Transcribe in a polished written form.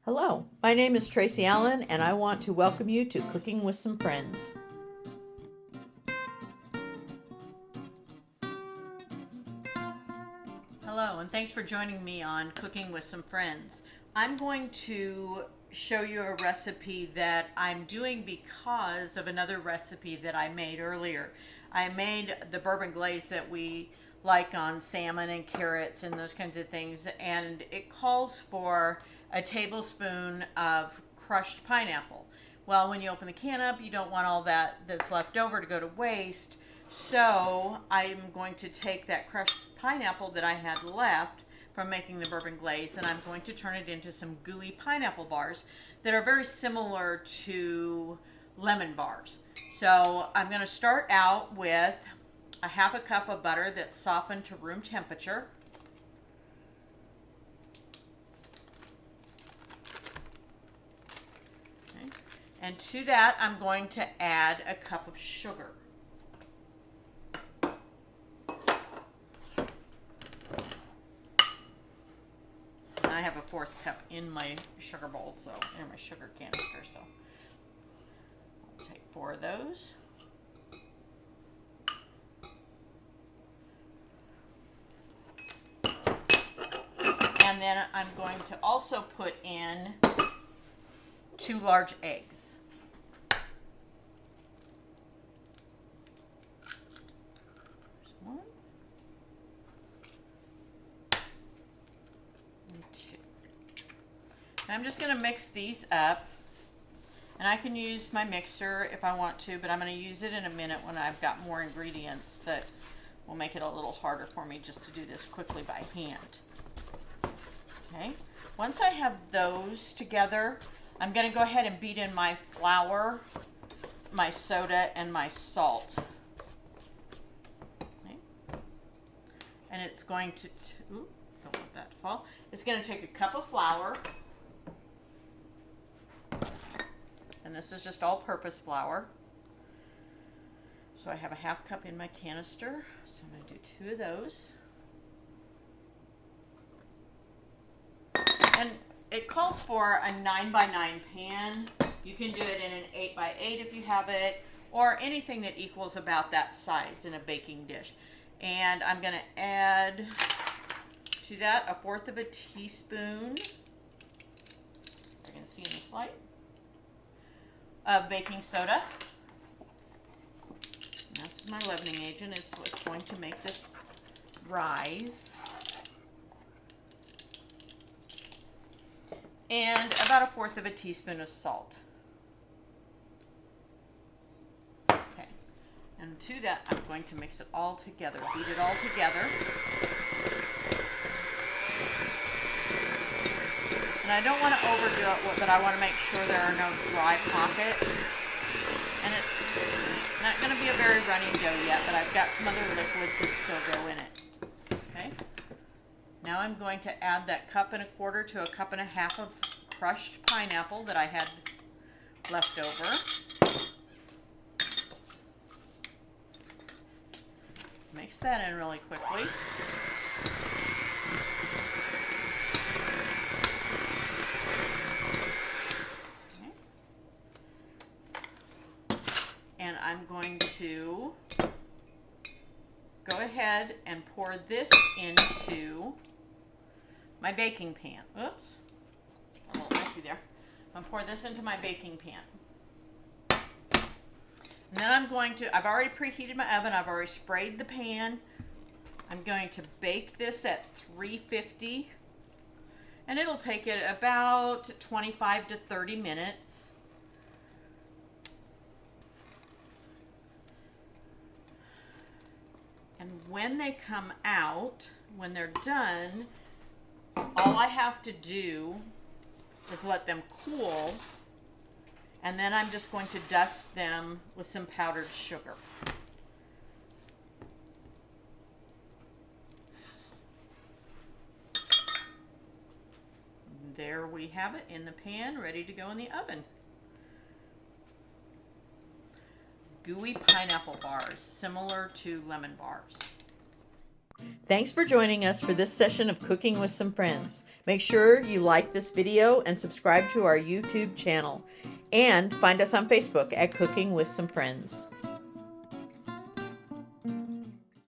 Hello, my name is Tracy Allen, and I want to welcome you to Cooking with Some Friends. Hello, and thanks for joining me on Cooking with Some Friends. I'm going to show you a recipe that I'm doing because of another recipe that I made earlier. I made the bourbon glaze that we like on salmon and carrots and those kinds of things, and it calls for a tablespoon of crushed pineapple. Well, when you open the can up, you don't want all that's left over to go to waste. So I'm going to take that crushed pineapple that I had left from making the bourbon glaze, and I'm going to turn it into some gooey pineapple bars that are very similar to lemon bars. So I'm going to start out with a half a cup of butter that's softened to room temperature. Okay. And to that, I'm going to add a cup of sugar. I have a fourth cup in my sugar bowl, so in my sugar canister, so I'll take 4 of those. And then I'm going to also put in 2 large eggs. There's 1. And 2. And I'm just going to mix these up. And I can use my mixer if I want to, but I'm going to use it in a minute when I've got more ingredients that will make it a little harder for me just to do this quickly by hand. Okay, once I have those together, I'm going to go ahead and beat in my flour, my soda, and my salt. Okay. And it's going to, ooh, don't want that to fall. It's going to take a cup of flour, and this is just all-purpose flour. So I have a half cup in my canister, so I'm going to do 2 of those. And it calls for a 9x9 pan. You can do it in an 8x8 if you have it, or anything that equals about that size in a baking dish. And I'm going to add to that 1/4 of a teaspoon, you can see in this light, of baking soda. And that's my leavening agent. It's what's going to make this rise. And about 1/4 of a teaspoon of salt. Okay, and to that I'm going to mix it all together, beat it all together. And I don't want to overdo it, but I want to make sure there are no dry pockets. And it's not going to be a very runny dough yet, but I've got some other liquids that still go in it. Okay. Now I'm going to add that 1.25 to 1.5 cups of crushed pineapple that I had left over. Mix that in really quickly. Okay. And I'm going to go ahead and pour this into my baking pan. Oops, a little messy there. I'm going to pour this into my baking pan. And then I'm going to, I've already preheated my oven. I've already sprayed the pan. I'm going to bake this at 350. And it'll take it about 25 to 30 minutes. And when they come out, when they're done, all I have to do is let them cool, and then I'm just going to dust them with some powdered sugar. There we have it in the pan, ready to go in the oven. Gooey pineapple bars, similar to lemon bars. Thanks for joining us for this session of Cooking with Some Friends. Make sure you like this video and subscribe to our YouTube channel. And find us on Facebook at Cooking with Some Friends.